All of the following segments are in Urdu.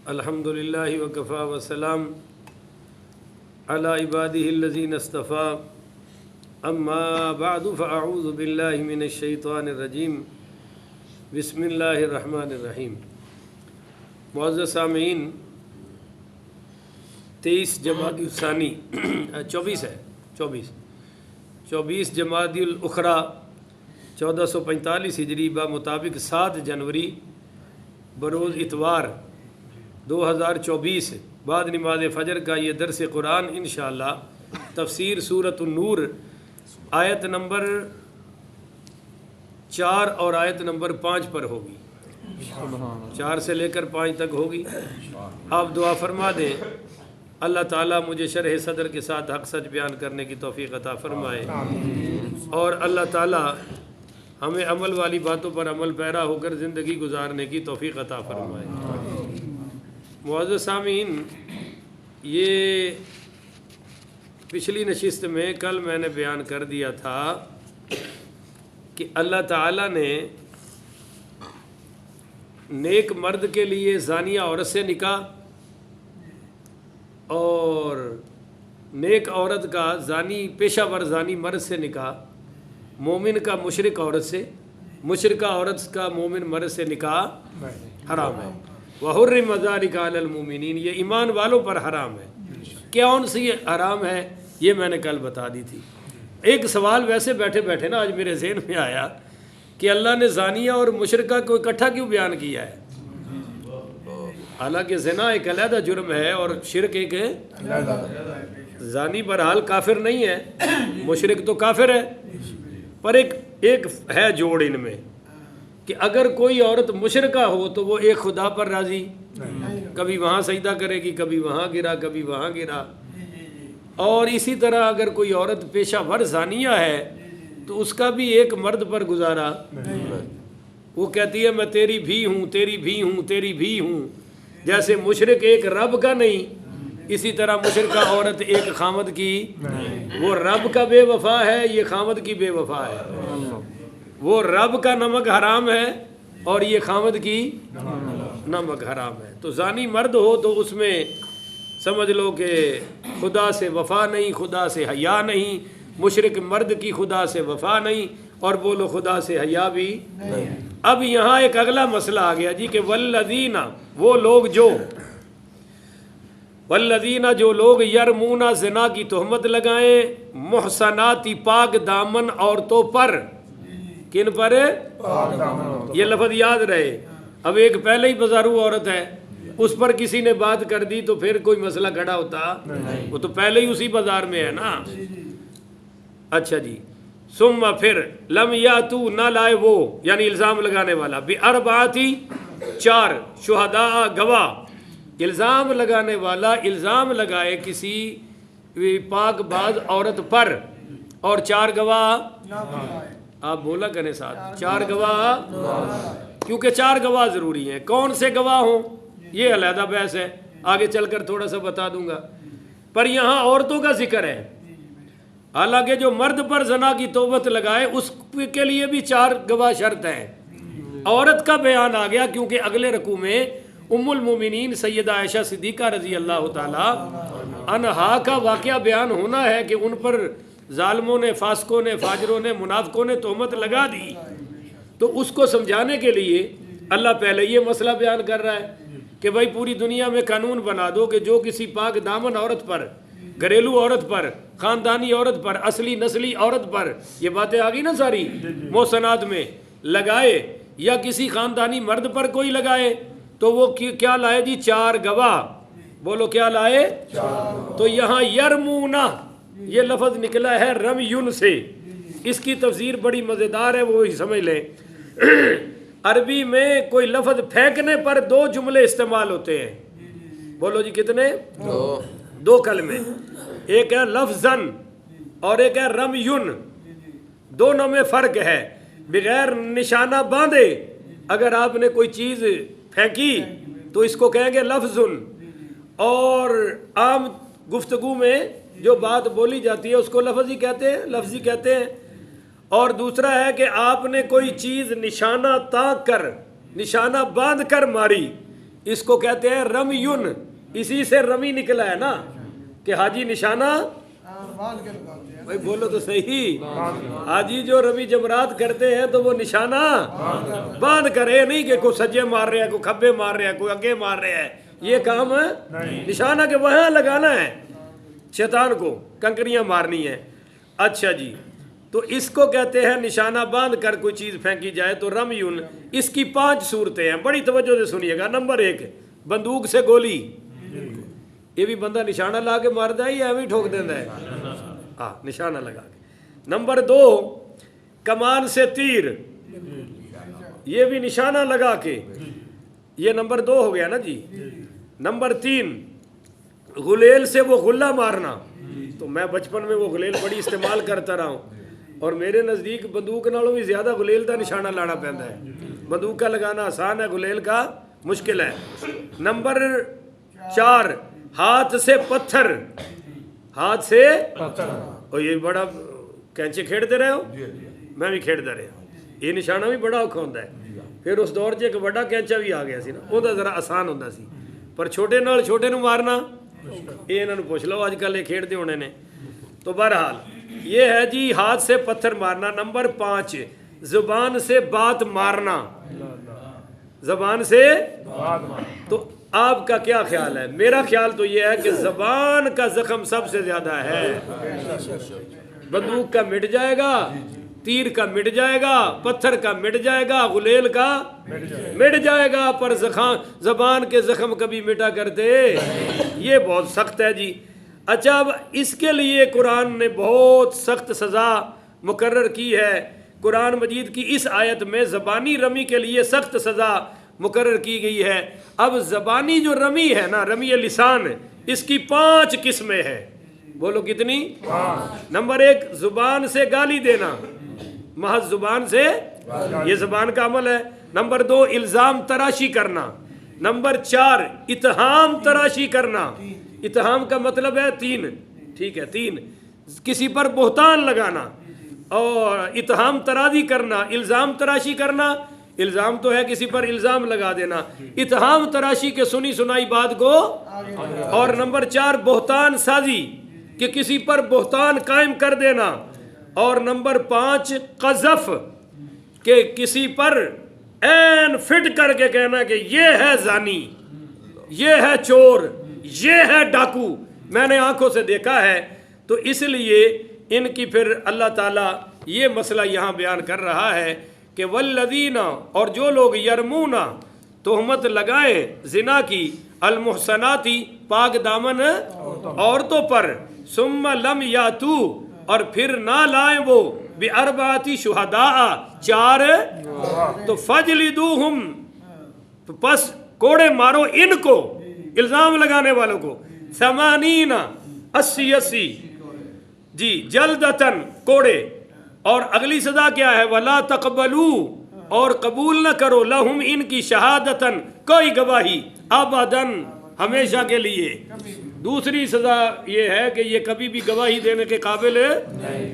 الحمد للہ وکفا وسلام علی عبادہ الذین اصطفیٰ اما بعد فاعوذ باللہ من الشیطان الرجیم بسم اللہ الرحمن الرحیم۔ معزز سامعین، 23 جمادی الثانی 24 جمادی الاخری 1445 ہجری بمطابق 7 جنوری بروز اتوار 2024 بعد نماز فجر کا یہ درس قرآن انشاءاللہ تفسیر سورۃ النور آیت نمبر 4 اور آیت نمبر 5 پر ہوگی، 4 سے لے کر 5 تک ہوگی۔ آپ دعا فرما دیں اللہ تعالیٰ مجھے شرح صدر کے ساتھ حق سچ بیان کرنے کی توفیق عطا فرمائے، اور اللہ تعالیٰ ہمیں عمل والی باتوں پر عمل پیرا ہو کر زندگی گزارنے کی توفیق عطا فرمائے۔ معزز سامعین، یہ پچھلی نشست میں کل میں نے بیان کر دیا تھا کہ اللہ تعالیٰ نے نیک مرد کے لیے زانیہ عورت سے نکاح اور نیک عورت کا زانی پیشہ ور زانی مرد سے نکاح، مومن کا مشرک عورت سے، مشرکہ عورت کا مومن مرد سے نکاح حرام ہے۔ وَحُرِّمَ ذَلِكَ عَلَى الْمُؤْمِنِينَ، یہ ایمان والوں پر حرام ہے۔ کون سی حرام ہے یہ میں نے کل بتا دی تھی۔ ایک سوال ویسے بیٹھے بیٹھے نا آج میرے ذہن میں آیا کہ اللہ نے زانیہ اور مشرکہ کو اکٹھا کیوں بیان کیا ہے؟ حالانکہ زنا ایک علیحدہ جرم ہے اور شرک ایک ہے۔ زانی بہرحال کافر نہیں ہے، مشرک تو کافر ہے، پر ایک ہے جوڑ ان میں کہ اگر کوئی عورت مشرکہ ہو تو وہ ایک خدا پر راضی، کبھی وہاں سجدہ کرے گی، کبھی وہاں گرا، کبھی وہاں گرا۔ اور اسی طرح اگر کوئی عورت پیشہ ور زانیہ ہے تو اس کا بھی ایک مرد پر گزارا، وہ کہتی ہے میں تیری بھی ہوں، تیری بھی ہوں، تیری بھی ہوں۔ جیسے مشرک ایک رب کا نہیں، اسی طرح مشرکہ عورت ایک خامد کی، وہ رب کا بے وفا ہے، یہ خامد کی بے وفا ہے۔ وہ رب کا نمک حرام ہے اور یہ خامد کی نمک حرام ہے۔ تو زانی مرد ہو تو اس میں سمجھ لو کہ خدا سے وفا نہیں، خدا سے حیا نہیں، مشرک مرد کی خدا سے وفا نہیں، اور بولو خدا سے حیا بھی نہیں۔ اب یہاں ایک اگلا مسئلہ آ گیا جی کہ والذین، وہ لوگ جو والذین جو لوگ یرمون زنا کی تہمت لگائیں محصناتی پاک دامن عورتوں پر، کن پر؟ یہ لفظ یاد رہے۔ اب ایک پہلے ہی بازارو عورت ہے، اس پر کسی نے بات کر دی تو پھر کوئی مسئلہ کھڑا ہوتا، وہ تو پہلے ہی اسی بازار میں ہے نا۔ اچھا جی، ثم پھر لم یاتو، نہ لائے وہ، یعنی الزام لگانے والا، باربعاتی 4 شہداء گواہ، الزام لگانے والا الزام لگائے کسی پاک باز عورت پر اور 4 گواہ، آپ بولا کریں ساتھ، 4 گواہ، کیونکہ 4 گواہ ضروری ہیں۔ کون سے گواہ ہوں یہ علیحدہ بحث ہے، آگے چل کر تھوڑا سا بتا دوں گا، پر یہاں عورتوں کا ذکر ہے۔ حالانکہ جو مرد پر زنا کی توبت لگائے اس کے لیے بھی 4 گواہ شرط ہیں۔ عورت کا بیان آ گیا کیونکہ اگلے رکوع میں ام المومنین سیدہ عائشہ صدیقہ رضی اللہ تعالی عنہا کا واقعہ بیان ہونا ہے کہ ان پر ظالموں نے، فاسقوں نے، فاجروں نے، منافقوں نے تہمت لگا دی، تو اس کو سمجھانے کے لیے اللہ پہلے یہ مسئلہ بیان کر رہا ہے کہ بھائی پوری دنیا میں قانون بنا دو کہ جو کسی پاک دامن عورت پر، گھریلو عورت پر، خاندانی عورت پر، اصلی نسلی عورت پر، یہ باتیں آ گئی نا ساری محسنات میں، لگائے یا کسی خاندانی مرد پر کوئی لگائے تو وہ کیا لائے جی؟ 4 گواہ۔ بولو کیا لائے؟ تو یہاں یرمونا یہ لفظ نکلا ہے رمیون سے، اس کی تفسیر بڑی مزیدار ہے، وہ سمجھ لیں۔ عربی میں کوئی لفظ پھینکنے پر 2 جملے استعمال ہوتے ہیں۔ بولو جی کتنے؟ 2 کلمے، ایک ہے لفظاً اور ایک ہے رمیون، دونوں میں فرق ہے۔ بغیر نشانہ باندھے اگر آپ نے کوئی چیز پھینکی تو اس کو کہیں گے لفظن، اور عام گفتگو میں جو بات بولی جاتی ہے اس کو لفظی کہتے ہیں۔ اور دوسرا ہے کہ آپ نے کوئی چیز نشانہ تاک کر، نشانہ باندھ کر ماری، اس کو کہتے ہیں رمیون، اسی سے رمی نکلا ہے نا کہ حاجی نشانہ، بھائی بولو تو صحیح، حاجی جو رمی جمرات کرتے ہیں تو وہ نشانہ باندھ کرے، نہیں کہ کوئی سجے مار رہے ہیں، کوئی کھبے مار رہے ہیں، کوئی اگے مار رہے ہیں، یہ کام نشانہ کے وہاں لگانا ہے، شیطان کو کنکریاں مارنی ہے۔ اچھا جی، تو اس کو کہتے ہیں نشانہ باندھ کر کوئی چیز پھینکی جائے تو رمیون۔ اس کی 5 صورتیں ہیں، بڑی توجہ سے سنیے گا۔ نمبر 1 بندوق سے گولی، یہ بھی بندہ نشانہ لا کے مار دے یا ایویں ٹھوک دینا ہے؟ ہاں نشانہ لگا کے۔ نمبر 2 کمان سے تیر، یہ بھی نشانہ لگا کے، یہ نمبر 2 ہو گیا نا جی۔ نمبر 3 غلیل سے وہ غلہ مارنا، تو میں بچپن میں وہ غلیل بڑی استعمال کرتا رہا ہوں، اور میرے نزدیک بندوق نالوں بھی زیادہ غلیل کا نشانہ لانا پہنتا ہے، بندوق کا لگانا آسان ہے، غلیل کا مشکل ہے۔ نمبر 4 ہاتھ سے پتھر، ہاتھ سے اور یہ بڑا کینچے کھیڑتے رہے ہو، میں بھی کھیڑتا رہا، یہ نشانہ بھی بڑا اوکھا ہوتا ہے۔ پھر اس دور 'چ ایک بڑا کینچا بھی آ گیا سی نا، وہ ذرا آسان ہوتا سی، پر چھوٹے نال چھوٹے نو مارنا یہ انہوں نے پوچھ لو آج کل یہ کھیڑتے ہونے نے۔ تو بہرحال یہ ہے جی ہاتھ سے پتھر مارنا۔ نمبر 5 زبان سے بات مارنا، زبان سے، تو آپ کا کیا خیال ہے؟ میرا خیال تو یہ ہے کہ زبان کا زخم سب سے زیادہ ہے، بندوق کا مٹ جائے گا، تیر کا مٹ جائے گا، پتھر کا مٹ جائے گا، غلیل کا مٹ جائے گا، پر زبان کے زخم کبھی مٹا کرتے، یہ بہت سخت ہے جی۔ اچھا اب اس کے لیے قرآن نے بہت سخت سزا مقرر کی ہے، قرآن مجید کی اس آیت میں زبانی رمی کے لیے سخت سزا مقرر کی گئی ہے۔ اب زبانی جو رمی ہے نا، رمی لسان، اس کی 5 قسمیں ہیں، بولو کتنی؟ نمبر 1 زبان سے گالی دینا، محض زبان سے، یہ زبان کا عمل ہے۔ نمبر 2 الزام تراشی کرنا۔ نمبر 4 اتہام تراشی کرنا، اتہام کا مطلب ہے 3، ٹھیک ہے 3 کسی پر بہتان لگانا، اور اتہام تراشی کرنا، الزام تراشی کرنا، الزام تو ہے کسی پر الزام لگا دینا، اتہام تراشی کے سنی سنائی بات کو، اور نمبر 4 بہتان سازی، کہ کسی پر بہتان قائم کر دینا، اور نمبر 5 قذف، کہ کسی پر این فٹ کر کے کہنا کہ یہ ہے زانی، یہ ہے چور، یہ ہے ڈاکو، میں نے آنکھوں سے دیکھا ہے۔ تو اس لیے ان کی پھر اللہ تعالیٰ یہ مسئلہ یہاں بیان کر رہا ہے کہ والذین، اور جو لوگ یرمون تہمت لگائیں زنا کی، المحصناتی پاک دامن عورتوں پر، ثم لم یاتو، اور پھر نہ لائیں وہ، باربعۃ شہداء 4، تو فجلدوہم، پس کوڑے مارو ان کو، الزام لگانے والوں کو، 80 جی جلدتن کوڑے، اور اگلی سزا کیا ہے؟ ولا تقبلوا، اور قبول نہ کرو، لہم ان کی، شہادتن کوئی گواہی، ابدن ہمیشہ کے لیے۔ دوسری سزا یہ ہے کہ یہ کبھی بھی گواہی دینے کے قابل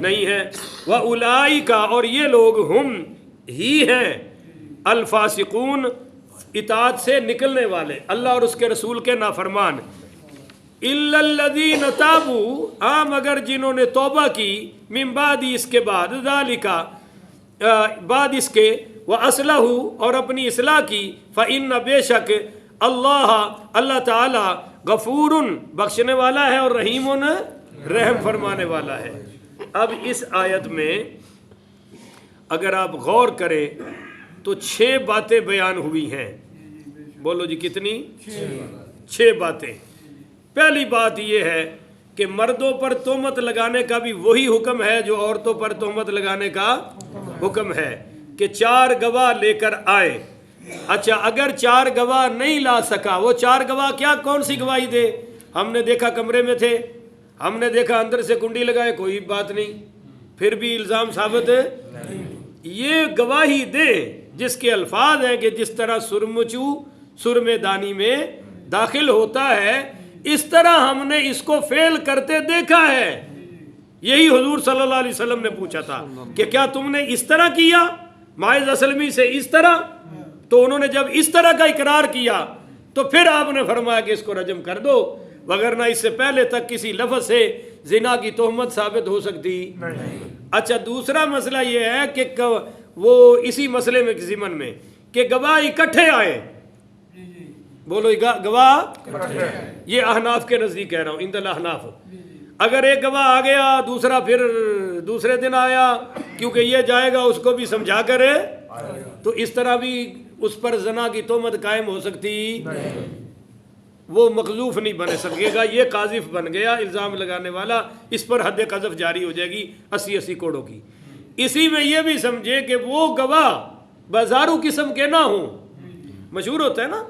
نہیں ہے۔ وَأُولَئِكَ، اور یہ لوگ ہم ہی ہیں، الفاسقون، اطاعت سے نکلنے والے، اللہ اور اس کے رسول کے نافرمان، إِلَّا الَّذِينَ تَابُوا، ہاں مگر جنہوں نے توبہ کی، من بعد، اس کے بعد، ذَلِكَ، بعد اس کے، وَأَصْلَحُوا، اور اپنی اصلاح کی، فَإِنَّ، بے شک، اللہ تعالی غفور، بخشنے والا ہے، اور رحیم، رحم فرمانے والا ہے۔ اب اس آیت میں اگر آپ غور کریں تو 6 باتیں بیان ہوئی ہیں، بولو جی کتنی؟ 6 باتیں۔ پہلی بات یہ ہے کہ مردوں پر تہمت لگانے کا بھی وہی حکم ہے جو عورتوں پر تہمت لگانے کا حکم ہے، کہ 4 گواہ لے کر آئے۔ اچھا اگر 4 گواہ نہیں لا سکا، وہ 4 گواہ کیا، کون سی گواہی دے؟ ہم نے دیکھا کمرے میں تھے، ہم نے دیکھا اندر سے کنڈی لگائے، کوئی بات نہیں، پھر بھی الزام ثابت ہے۔ یہ گواہی دے جس کے الفاظ ہیں کہ جس طرح سرمچو سرمے دانی میں داخل ہوتا ہے، اس طرح ہم نے اس کو فعل کرتے دیکھا ہے۔ یہی حضور صلی اللہ علیہ وسلم نے پوچھا تھا کہ کیا تم نے اس طرح کیا، ماعز اسلمی سے اس طرح؟ تو انہوں نے جب اس طرح کا اقرار کیا تو پھر آپ نے فرمایا کہ اس کو رجم کر دو، وگرنہ اس سے پہلے تک کسی لفظ سے زنا کی تہمت ثابت ہو سکتی نہیں۔ اچھا دوسرا مسئلہ یہ ہے کہ وہ اسی مسئلے میں ضمن میں کہ گواہ اکٹھے آئے، بولو گواہ، یہ احناف کے نزدیک کہہ رہا ہوں، عند الاحناف، اگر ایک گواہ آ گیا دوسرا پھر دوسرے دن آیا، کیونکہ یہ جائے گا اس کو بھی سمجھا کرے، تو اس طرح بھی اس پر زنا کی تہمت قائم ہو سکتی، وہ مقذوف نہیں بن سکے گا، یہ قاذف بن گیا الزام لگانے والا، اس پر حد قذف جاری ہو جائے گی 80 کوڑوں کی۔ اسی میں یہ بھی سمجھے کہ وہ گواہ بازارو قسم کے نہ ہوں، مشہور ہوتا ہے نا،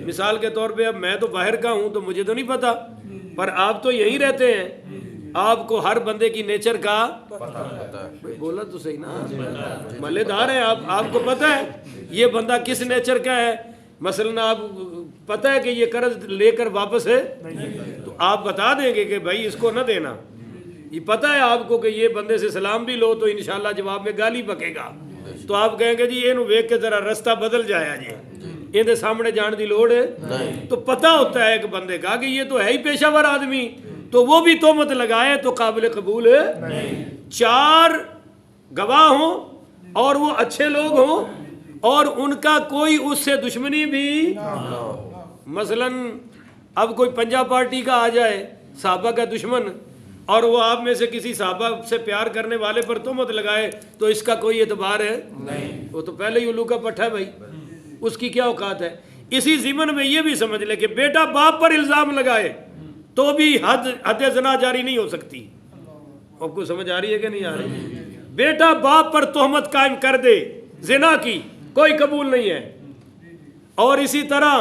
مثال کے طور پہ اب میں تو باہر کا ہوں تو مجھے تو نہیں پتا، پر آپ تو یہیں رہتے ہیں، آپ کو ہر بندے کی نیچر کا بولا تو صحیح نا، محلے دار ہیں آپ کو پتہ ہے یہ بندہ کس نیچر کا ہے، مثلا آپ پتہ ہے کہ یہ قرض لے کر واپس ہے تو آپ بتا دیں گے کہ بھائی اس کو نہ دینا، یہ پتہ ہے آپ کو کہ یہ بندے سے سلام بھی لو تو انشاءاللہ جواب میں گالی بکے گا، تو آپ کہیں گے جی اینو ویکھ کے ذرا رستہ بدل جایا جی، یہ سامنے جان دی لوڑ ہے، تو پتہ ہوتا ہے ایک بندے کا کہ یہ تو ہے ہی پیشہ ور آدمی، تو وہ بھی تہمت لگائے تو قابل قبول ہے۔ 4 گواہ ہوں اور وہ اچھے لوگ ہوں اور ان کا کوئی اس سے دشمنی بھی، مثلا اب کوئی پنجاب پارٹی کا آ جائے صحابہ کا دشمن اور وہ آپ میں سے کسی صحابہ سے پیار کرنے والے پر تہمت لگائے تو اس کا کوئی اعتبار ہے نہیں، وہ تو پہلے ہی الو کا پٹھا ہے بھائی، اس کی کیا اوقات ہے۔ اسی ضمن میں یہ بھی سمجھ لے کہ بیٹا باپ پر الزام لگائے تو بھی حد زنا جاری نہیں ہو سکتی، آپ کو سمجھ آ رہی ہے کہ نہیں آ رہی؟ بیٹا باپ پر تہمت قائم کر دے زنا کی کوئی قبول نہیں ہے، اور اسی طرح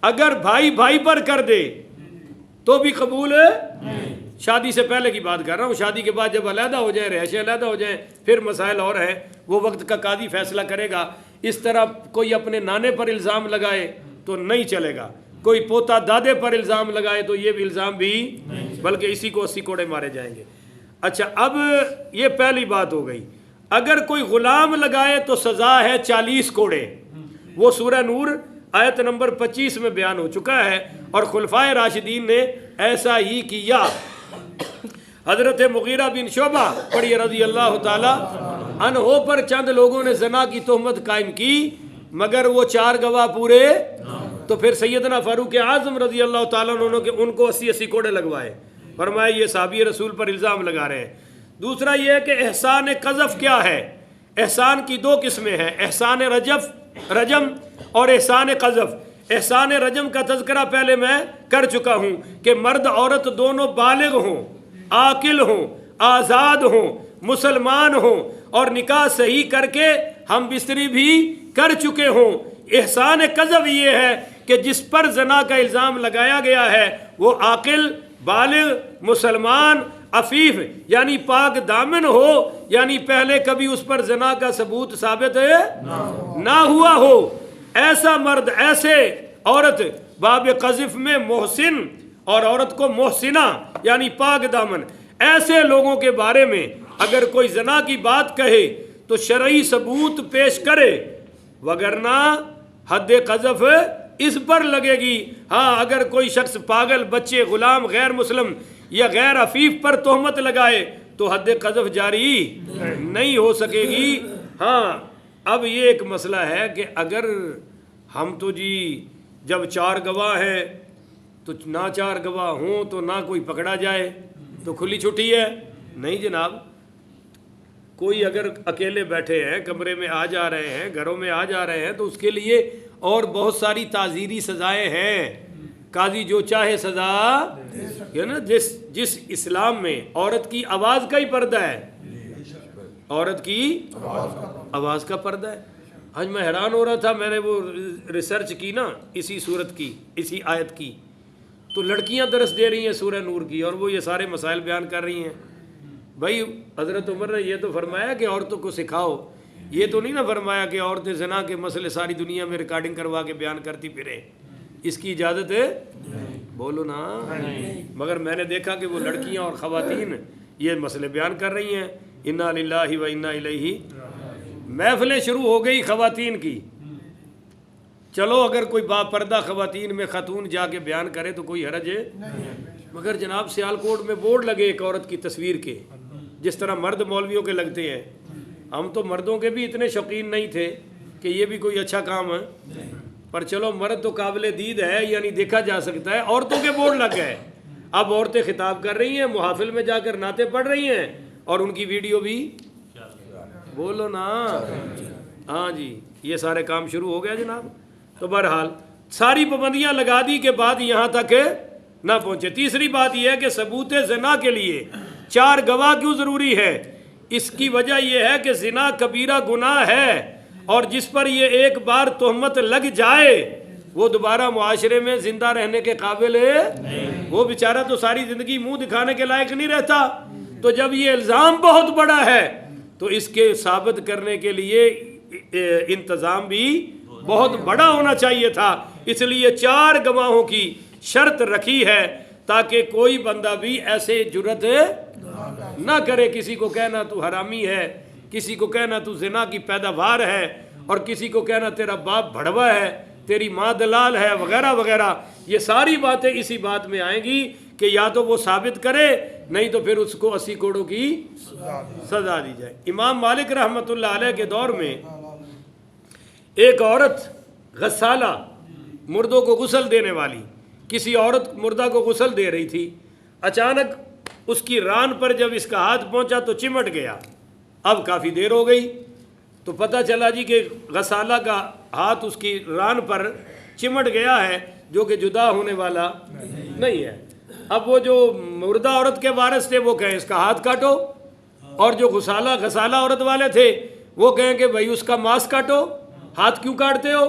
اگر بھائی بھائی پر کر دے تو بھی قبول ہے، شادی سے پہلے کی بات کر رہا ہوں، شادی کے بعد جب علیحدہ ہو جائیں، رہائشیں علیحدہ ہو جائیں، پھر مسائل اور ہیں، وہ وقت کا قاضی فیصلہ کرے گا۔ اس طرح کوئی اپنے نانے پر الزام لگائے تو نہیں چلے گا، کوئی پوتا دادے پر الزام لگائے تو یہ بھی الزام بھی، بلکہ اسی کو 80 کوڑے مارے جائیں گے۔ اچھا اب یہ پہلی بات ہو گئی، اگر کوئی غلام لگائے تو سزا ہے 40 کوڑے، وہ سورہ نور آیت نمبر 25 میں بیان ہو چکا ہے، اور خلفائے راشدین نے ایسا ہی کیا۔ حضرت مغیرہ بن شعبہ پڑھیے رضی اللہ تعالی عنہ پر چند لوگوں نے زنا کی تہمت قائم کی، مگر وہ 4 گواہ پورے، تو پھر سیدنا فاروق اعظم رضی اللہ تعالیٰ عنہ کہ ان کو 80 کوڑے لگوائے، فرمایا یہ صحابی رسول پر الزام لگا رہے ہیں۔ دوسرا یہ ہے کہ احسان قذف کیا ہے، احسان کی 2 قسمیں ہیں، احسان رجم اور احسان قذف۔ احسان رجم کا تذکرہ پہلے میں کر چکا ہوں کہ مرد عورت دونوں بالغ ہوں، عاقل ہوں، آزاد ہوں، مسلمان ہوں اور نکاح صحیح کر کے ہم بستری بھی کر چکے ہوں۔ احسان قذف یہ ہے کہ جس پر زنا کا الزام لگایا گیا ہے وہ عاقل، بالغ، مسلمان، عفیف یعنی پاک دامن ہو، یعنی پہلے کبھی اس پر زنا کا ثبوت ثابت نہ ہوا ہو، ایسا مرد ایسے عورت باب قذف میں محسن اور عورت کو محسنہ یعنی پاک دامن، ایسے لوگوں کے بارے میں اگر کوئی زنا کی بات کہے تو شرعی ثبوت پیش کرے، وگرنہ حد قذف اس پر لگے گی۔ ہاں اگر کوئی شخص پاگل، بچے، غلام، غیر مسلم یا غیر عفیف پر تہمت لگائے تو حد قذف جاری نہیں ہو سکے گی۔ ہاں اب یہ ایک مسئلہ ہے کہ اگر ہم تو جی جب 4 گواہ ہیں تو نہ 4 گواہ ہوں تو نہ کوئی پکڑا جائے تو کھلی چھٹی ہے، نہیں جناب، کوئی اگر اکیلے بیٹھے ہیں، کمرے میں آ جا رہے ہیں، گھروں میں آ جا رہے ہیں تو اس کے لیے اور بہت ساری تعزیری سزائیں ہیں، قاضی جو چاہے سزا ہے نا۔ جس اسلام میں عورت کی آواز کا ہی پردہ ہے، عورت کی آواز کا پردہ ہے۔ آج میں حیران ہو رہا تھا، میں نے وہ ریسرچ کی نا اسی صورت کی، اسی آیت کی، تو لڑکیاں درس دے رہی ہیں سورہ نور کی اور وہ یہ سارے مسائل بیان کر رہی ہیں۔ بھائی حضرت عمر نے یہ تو فرمایا کہ عورتوں کو سکھاؤ، یہ تو نہیں نا فرمایا کہ عورتیں زنا کے مسئلے ساری دنیا میں ریکارڈنگ کروا کے بیان کرتی پھریں، اس کی اجازت ہے؟ بولو نا۔ مگر میں نے دیکھا کہ وہ لڑکیاں اور خواتین یہ مسئلے بیان کر رہی ہیں، انا للہ و انا الیہ۔ محفلیں شروع ہو گئی خواتین کی، چلو اگر کوئی باپردہ خواتین میں خاتون جا کے بیان کرے تو کوئی حرج ہے، مگر جناب سیالکوٹ میں بورڈ لگے ایک عورت کی تصویر کے، جس طرح مرد مولویوں کے لگتے ہیں، ہم تو مردوں کے بھی اتنے شوقین نہیں تھے کہ یہ بھی کوئی اچھا کام ہے، پر چلو مرد تو قابل دید ہے، یعنی دیکھا جا سکتا ہے، عورتوں کے بورڈ لگ گئے، اب عورتیں خطاب کر رہی ہیں، محافل میں جا کر نعتیں پڑھ رہی ہیں، اور ان کی ویڈیو بھی، بولو نا، ہاں جی، یہ سارے کام شروع ہو گیا جناب۔ تو بہرحال ساری پابندیاں لگا دی کے بعد یہاں تک نہ پہنچے۔ تیسری بات یہ ہے کہ ثبوت زنا کے لیے 4 گواہ کیوں ضروری ہے؟ اس کی وجہ یہ ہے کہ زنا کبیرہ گناہ ہے، اور جس پر یہ ایک بار تہمت لگ جائے وہ دوبارہ معاشرے میں زندہ رہنے کے قابل ہے، وہ بیچارہ تو ساری زندگی منہ دکھانے کے لائق نہیں رہتا۔ تو جب یہ الزام بہت بڑا ہے تو اس کے ثابت کرنے کے لیے انتظام بھی بہت بڑا ہونا چاہیے تھا، اس لیے 4 گواہوں کی شرط رکھی ہے تاکہ کوئی بندہ بھی ایسے جرت نہ کرے، کسی کو کہنا تو حرامی ہے، کسی کو کہنا تو زنا کی پیداوار ہے، اور کسی کو کہنا تیرا باپ بھڑوا ہے، تیری ماں دلال ہے، وغیرہ وغیرہ۔ یہ ساری باتیں اسی بات میں آئیں گی کہ یا تو وہ ثابت کرے، نہیں تو پھر اس کو 80 کوڑوں کی سزا دی جائے۔ امام مالک رحمۃ اللہ علیہ کے دور میں ایک عورت غسالہ، مردوں کو غسل دینے والی، کسی عورت مردہ کو غسل دے رہی تھی، اچانک اس کی ران پر جب اس کا ہاتھ پہنچا تو چمٹ گیا۔ اب کافی دیر ہو گئی تو پتہ چلا جی کہ غسالہ کا ہاتھ اس کی ران پر چمٹ گیا ہے، جو کہ جدا ہونے والا نہیں ہے۔ اب وہ جو مردہ عورت کے وارث تھے وہ کہیں اس کا ہاتھ کاٹو، اور جو غسالہ عورت والے تھے وہ کہیں کہ بھائی اس کا ماس کاٹو، ہاتھ کیوں کاٹتے ہو؟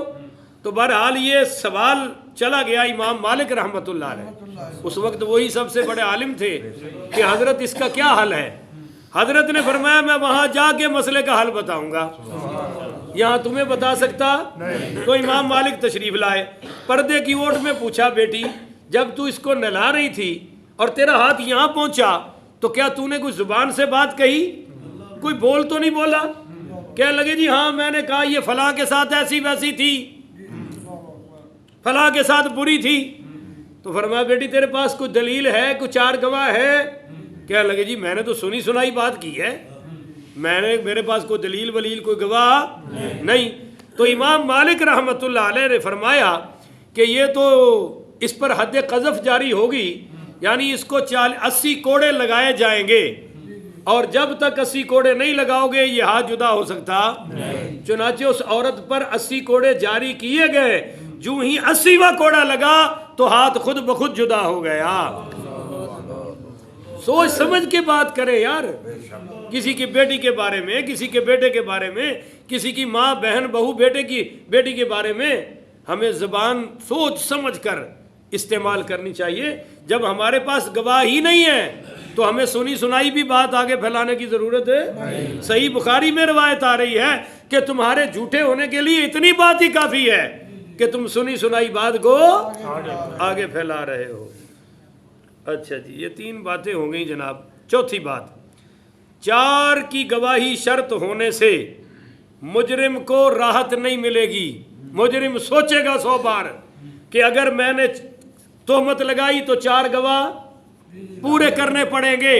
تو بہرحال یہ سوال چلا گیا امام مالک رحمۃ اللہ علیہ، اس وقت وہی سب سے بڑے عالم تھے، کہ حضرت اس کا کیا حل ہے؟ حضرت نے فرمایا میں وہاں جا کے مسئلے کا حل بتاؤں گا، یہاں تمہیں بتا سکتا؟ تو امام مالک تشریف لائے، پردے کی اوٹ میں پوچھا بیٹی جب تو اس کو نہلا رہی تھی اور تیرا ہاتھ یہاں پہنچا تو کیا تو نے کوئی زبان سے بات کہی؟ کوئی بول تو نہیں بولا؟ کہنے لگے جی ہاں میں نے کہا یہ فلاں کے ساتھ ایسی ویسی تھی، فلاں کے ساتھ بری تھی۔ تو فرمایا بیٹی تیرے پاس کوئی دلیل ہے، کوئی 4 گواہ ہے؟ کہنے لگے جی میں نے تو سنی سنائی بات کی ہے، میرے پاس کوئی دلیل ولیل کوئی گواہ نہیں۔ تو امام مالک رحمۃ اللہ علیہ نے فرمایا کہ یہ تو اس پر حد قذف جاری ہوگی، یعنی اس کو 80 کوڑے لگائے جائیں گے، اور جب تک 80 کوڑے نہیں لگاؤ گے یہ ہاتھ جدا ہو سکتا۔ چنانچہ اس عورت پر 80 کوڑے جاری کیے گئے، جو ہی 80واں کوڑا لگا تو ہاتھ خود بخود جدا ہو گیا۔ سوچ سمجھ کے بات کریں یار، کسی کی بیٹی کے بارے میں، کسی کے بیٹے کے بارے میں، کسی کی ماں بہن بہو بیٹی کے بارے میں ہمیں زبان سوچ سمجھ کر استعمال کرنی چاہیے۔ جب ہمارے پاس گواہ ہی نہیں ہے تو ہمیں سنی سنائی بھی بات آگے پھیلانے کی ضرورت ہے۔ صحیح بخاری میں روایت آ رہی ہے کہ تمہارے جھوٹے ہونے کے لیے اتنی بات ہی کافی ہے کہ تم سنی سنائی بات کو آگے پھیلا رہے ہو۔ اچھا جی، یہ 3 باتیں ہو گئی جناب۔ چوتھی بات، 4 کی گواہی شرط ہونے سے مجرم کو راحت نہیں ملے گی۔ مجرم سوچے گا 100 بار کہ اگر میں نے تہمت لگائی تو 4 گواہ پورے کرنے پڑیں گے،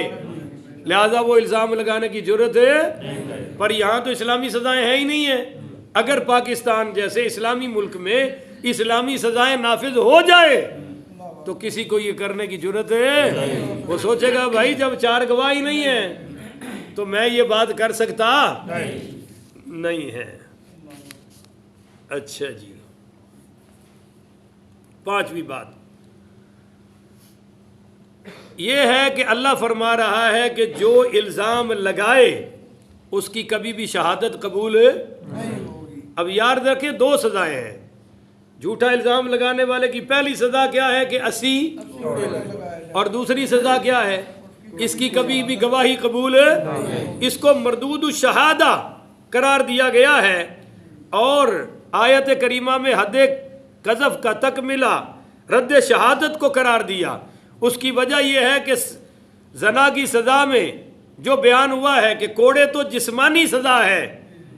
لہذا وہ الزام لگانے کی ضرورت ہے۔ پر یہاں تو اسلامی سزائیں ہیں ہی نہیں ہیں۔ اگر پاکستان جیسے اسلامی ملک میں اسلامی سزائیں نافذ ہو جائے تو کسی کو یہ کرنے کی ضرورت ہے؟ وہ سوچے گا بھائی جب 4 گواہ ہی نہیں ہیں تو میں یہ بات کر سکتا نہیں ہے۔ اچھا جی، 5ویں بات یہ ہے کہ اللہ فرما رہا ہے کہ جو الزام لگائے اس کی کبھی بھی شہادت قبول نہیں ہوگی۔ اب یاد رکھیں 2 سزائیں ہیں۔ جھوٹا الزام لگانے والے کی پہلی سزا کیا ہے کہ 80، اور دوسری سزا کیا ہے؟ اس کی کبھی بھی گواہی قبول، اس کو مردود الشہادہ قرار دیا گیا ہے، اور آیت کریمہ میں حد قذف کا تکملہ رد شہادت کو قرار دیا۔ اس کی وجہ یہ ہے کہ زنا کی سزا میں جو بیان ہوا ہے کہ کوڑے تو جسمانی سزا ہے،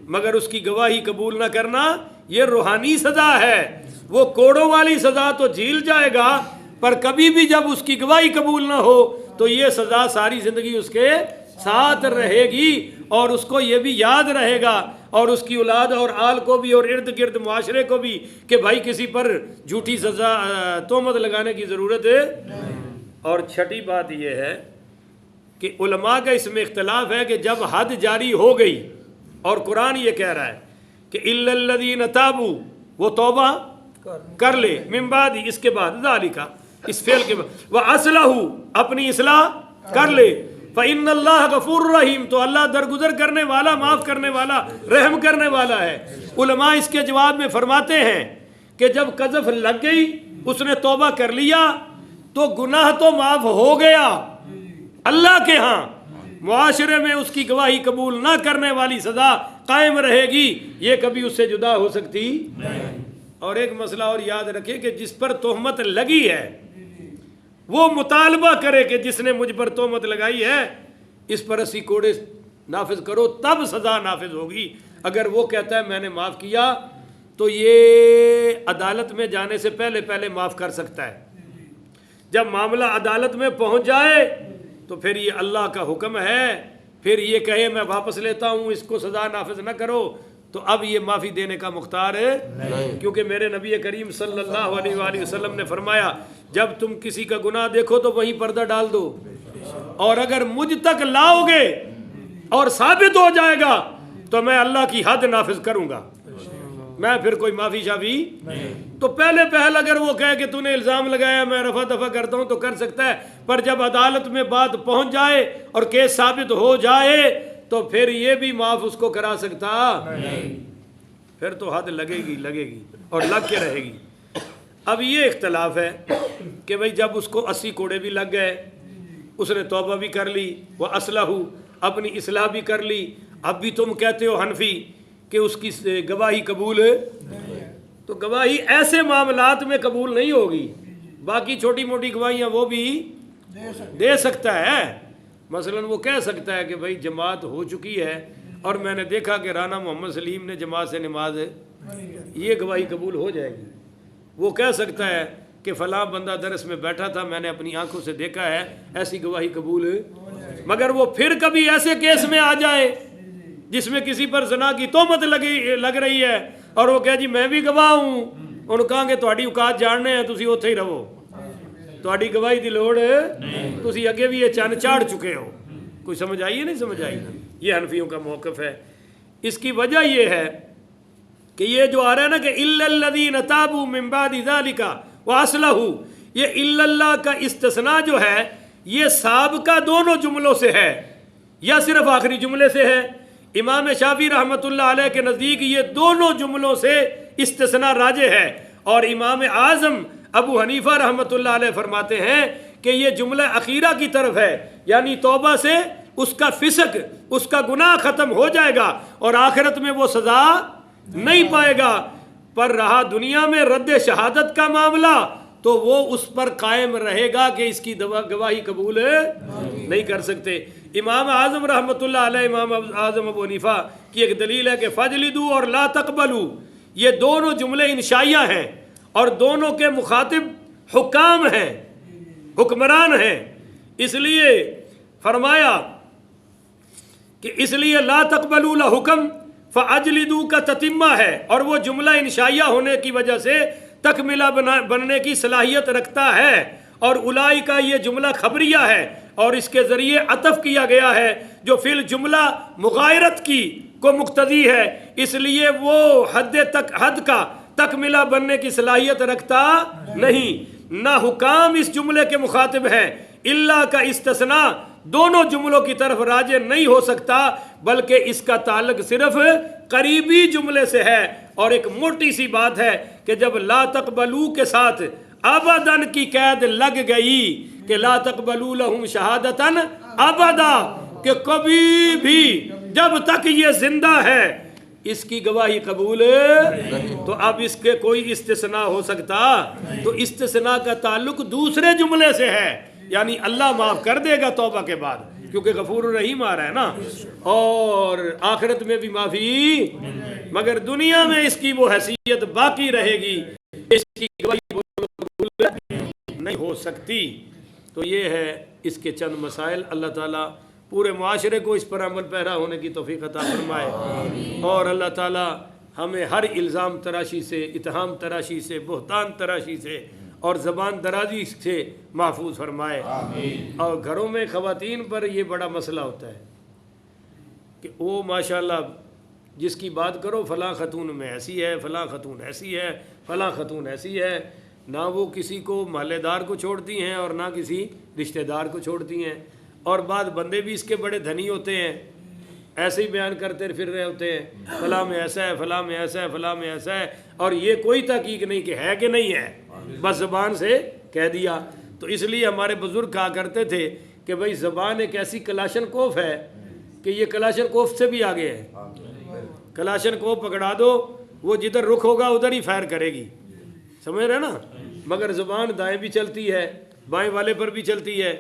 مگر اس کی گواہی قبول نہ کرنا یہ روحانی سزا ہے، وہ کوڑوں والی سزا تو جھیل جائے گا، پر کبھی بھی جب اس کی گواہی قبول نہ ہو تو یہ سزا ساری زندگی اس کے ساتھ رہے گی، اور اس کو یہ بھی یاد رہے گا، اور اس کی اولاد اور آل کو بھی، اور ارد گرد معاشرے کو بھی، کہ بھائی کسی پر جھوٹی سزا تہمت لگانے کی ضرورت ہے۔ اور چھٹی بات یہ ہے کہ علماء کا اس میں اختلاف ہے کہ جب حد جاری ہو گئی، اور قرآن یہ کہہ رہا ہے کہ الا الذین تابوا، وہ توبہ کر لے، من بعد، اس کے بعد، ذالک، اس فعل کے بعد، واصلحوا، اپنی اصلاح کر لے، فإن اللہ غفور رحیم، تو اللہ درگزر کرنے والا، معاف کرنے والا، رحم کرنے والا ہے۔ علماء اس کے جواب میں فرماتے ہیں کہ جب قذف لگ گئی، اس نے توبہ کر لیا، تو گناہ تو معاف ہو گیا اللہ کے ہاں، معاشرے میں اس کی گواہی قبول نہ کرنے والی سزا قائم رہے گی، یہ کبھی اس سے جدا ہو سکتی نہیں۔ اور ایک مسئلہ اور یاد رکھیں کہ جس پر تہمت لگی ہے وہ مطالبہ کرے کہ جس نے مجھ پر تہمت لگائی ہے اس پر 80 کوڑے نافذ کرو، تب سزا نافذ ہوگی۔ اگر وہ کہتا ہے میں نے معاف کیا، تو یہ عدالت میں جانے سے پہلے معاف کر سکتا ہے۔ جب معاملہ عدالت میں پہنچ جائے تو پھر یہ اللہ کا حکم ہے، پھر یہ کہے میں واپس لیتا ہوں، اس کو سزا نافذ نہ کرو، تو اب یہ معافی دینے کا مختار ہے نہیں، کیونکہ میرے نبی کریم صلی اللہ علیہ وآلہ وسلم نے فرمایا جب تم کسی کا گناہ دیکھو تو وہیں پردہ ڈال دو، اور اگر مجھ تک لاؤ گے اور ثابت ہو جائے گا تو میں اللہ کی حد نافذ کروں گا، میں پھر کوئی معافی شافی تو پہلے اگر وہ کہے کہ تو نے الزام لگایا میں رفع دفع کرتا ہوں تو کر سکتا ہے، پر جب عدالت میں بات پہنچ جائے اور کیس ثابت ہو جائے تو پھر یہ بھی معاف اس کو کرا سکتا نہیں، پھر تو حد لگے گی اور لگ کے رہے گی۔ اب یہ اختلاف ہے کہ بھئی جب اس کو 80 کوڑے بھی لگ گئے، اس نے توبہ بھی کر لی، وہ اصلحو، اپنی اصلاح بھی کر لی، اب بھی تم کہتے ہو حنفی کہ اس کی گواہی قبول ہے، تو گواہی ایسے معاملات میں قبول نہیں ہوگی، باقی چھوٹی موٹی گواہیاں وہ بھی دے سکتا ہے۔ مثلا وہ کہہ سکتا ہے کہ بھئی جماعت ہو چکی ہے اور میں نے دیکھا کہ رانا محمد سلیم نے جماعت سے نماز ہے، یہ گواہی قبول ہو جائے گی۔ وہ کہہ سکتا ہے کہ فلاں بندہ درس میں بیٹھا تھا، میں نے اپنی آنکھوں سے دیکھا ہے، ایسی گواہی قبول ہے۔ مگر وہ پھر کبھی ایسے کیس میں آ جائے جس میں کسی پر زنا کی تہمت لگ رہی ہے اور وہ کہے جی میں بھی گواہ ہوں، انہوں نے کہا کہ تہاڈی اوقات جاننے ہیں، تسی اوتھے ہی رہو، تہاڈی گواہی دی لوڑ ہے، تسی اگے بھی یہ چن چاڑ چکے ہو۔ کوئی سمجھ آئی ہے؟ نہیں سمجھ آئی؟ یہ حنفیوں کا موقف ہے۔ اس کی وجہ یہ ہے کہ یہ جو آ رہا ہے نا کہ الا الذین تابوا من بعد ذلک واصلحوا، یہ الا اللہ کا استثناء جو ہے یہ سابقہ دونوں جملوں سے ہے یا صرف آخری جملے سے ہے؟ امام شافعی رحمۃ اللہ علیہ کے نزدیک یہ دونوں جملوں سے استثناء راجح ہے، اور امام اعظم ابو حنیفہ رحمۃ اللہ علیہ فرماتے ہیں کہ یہ جملہ اخیرہ کی طرف ہے، یعنی توبہ سے اس کا فسق، اس کا گناہ ختم ہو جائے گا اور آخرت میں وہ سزا نہیں پائے گا۔ پر رہا دنیا میں رد شہادت کا معاملہ تو وہ اس پر قائم رہے گا کہ اس کی گواہی قبول نہیں کر سکتے۔ امام اعظم رحمۃ اللہ علیہ، امام اعظم ابو حنیفہ کی ایک دلیل ہے کہ فجلدوا اور لا تقبلوا، یہ دونوں جملے انشائیہ ہیں اور دونوں کے مخاطب حکام ہیں، حکمران ہیں، اس لیے فرمایا کہ اس لیے لا تقبلوا لا حکم فاجلدوا کا تتمہ ہے، اور وہ جملہ انشائیہ ہونے کی وجہ سے تکملہ بننے کی صلاحیت رکھتا ہے، اور اولائی کا یہ جملہ خبریہ ہے اور اس کے ذریعے عطف کیا گیا ہے جو فی الجملہ مغایرت کی کو مقتضی ہے، اس لیے وہ حد کا تکملہ بننے کی صلاحیت رکھتا نہیں۔ نہ حکام اس جملے کے مخاطب ہیں، اللہ کا استثناء دونوں جملوں کی طرف راجع نہیں ہو سکتا، بلکہ اس کا تعلق صرف قریبی جملے سے ہے۔ اور ایک موٹی سی بات ہے کہ جب لا تقبلو کے ساتھ ابداً کی قید لگ گئی کہ لا تقبلو لہم شہادتاً ابدا، کہ کبھی بھی جب تک یہ زندہ ہے اس کی گواہی قبول ہے، تو اب اس کے کوئی استثناء ہو سکتا؟ تو استثناء کا تعلق دوسرے جملے سے ہے، یعنی اللہ معاف کر دے گا توبہ کے بعد، کیونکہ غفور الرحیم آ رہا ہے نا، اور آخرت میں بھی معافی مگر دنیا میں اس کی وہ حیثیت باقی رہے گی، اس کی گواہی نہیں ہو سکتی۔ تو یہ ہے اس کے چند مسائل۔ اللہ تعالیٰ پورے معاشرے کو اس پر عمل پیرا ہونے کی توفیق عطا فرمائے، اور اللہ تعالیٰ ہمیں ہر الزام تراشی سے، اتہام تراشی سے، بہتان تراشی سے اور زبان درازی سے محفوظ فرمائے۔ اور گھروں میں خواتین پر یہ بڑا مسئلہ ہوتا ہے کہ وہ ماشاءاللہ جس کی بات کرو فلاں خاتون میں ایسی ہے، فلاں خاتون ایسی ہے، فلاں خاتون ایسی ہے، نہ وہ کسی کو محلے دار کو چھوڑتی ہیں اور نہ کسی رشتہ دار کو چھوڑتی ہیں، اور بعض بندے بھی اس کے بڑے دھنی ہوتے ہیں، ایسے ہی بیان کرتے پھر رہے ہوتے ہیں فلاں میں ایسا ہے، فلاں میں ایسا ہے، فلاں میں ایسا ہے، اور یہ کوئی تحقیق نہیں کہ ہے کہ نہیں ہے، بس زبان سے کہہ دیا۔ تو اس لیے ہمارے بزرگ کہا کرتے تھے کہ بھئی زبان ایک ایسی کلاشن کوف ہے کہ یہ کلاشن کوف سے بھی آگے ہے۔ کلاشن کوف پکڑا دو، وہ جدھر رخ ہوگا ادھر ہی فائر کرے گی، سمجھ رہے نا؟ مگر زبان دائیں بھی چلتی ہے، بائیں والے پر بھی چلتی ہے،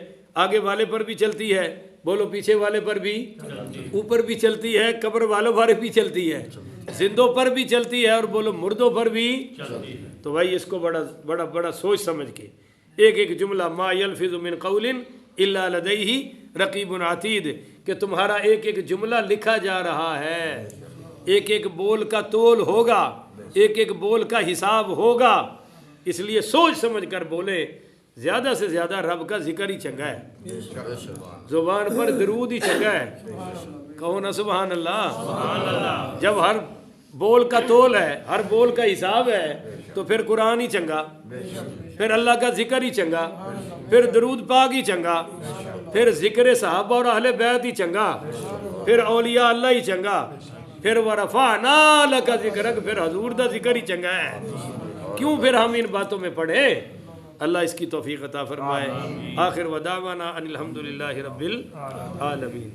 آگے والے پر بھی چلتی ہے، بولو پیچھے والے پر بھی، اوپر بھی چلتی ہے، قبر والوں پر بھی چلتی ہے، زندوں پر بھی چلتی ہے، اور بولو مردوں پر بھی۔ تو بھائی اس کو بڑا بڑا بڑا سوچ سمجھ کے ایک ایک جملہ، ما یلفظ من قول الا لدیہ رقیب عتید، کہ تمہارا ایک ایک جملہ لکھا جا رہا ہے، ایک ایک بول کا تول ہوگا، ایک ایک بول کا حساب ہوگا، اس لیے سوچ سمجھ کر بولے۔ زیادہ سے زیادہ رب کا ذکر ہی چنگا ہے، زبان پر درود ہی چنگا ہے، کہو نا سبحان اللہ۔ جب ہر بول کا تول ہے، ہر بول کا حساب ہے، تو پھر قرآن ہی چنگا، پھر اللہ کا ذکر ہی چنگا، پھر درود پاک ہی چنگا، پھر ذکر صحابہ اور اہل بیت ہی چنگا، پھر اولیاء اللہ ہی چنگا، پھر وَرَفَعْنَا لَكَ ذِكْرَكَ، پھر حضور دا ذکر ہی چنگا ہے۔ کیوں پھر ہم ان باتوں میں پڑھیں؟ اللہ اس کی توفیق عطا فرمائے۔ آخر ودعوانا ان الحمدللہ رب العالمین۔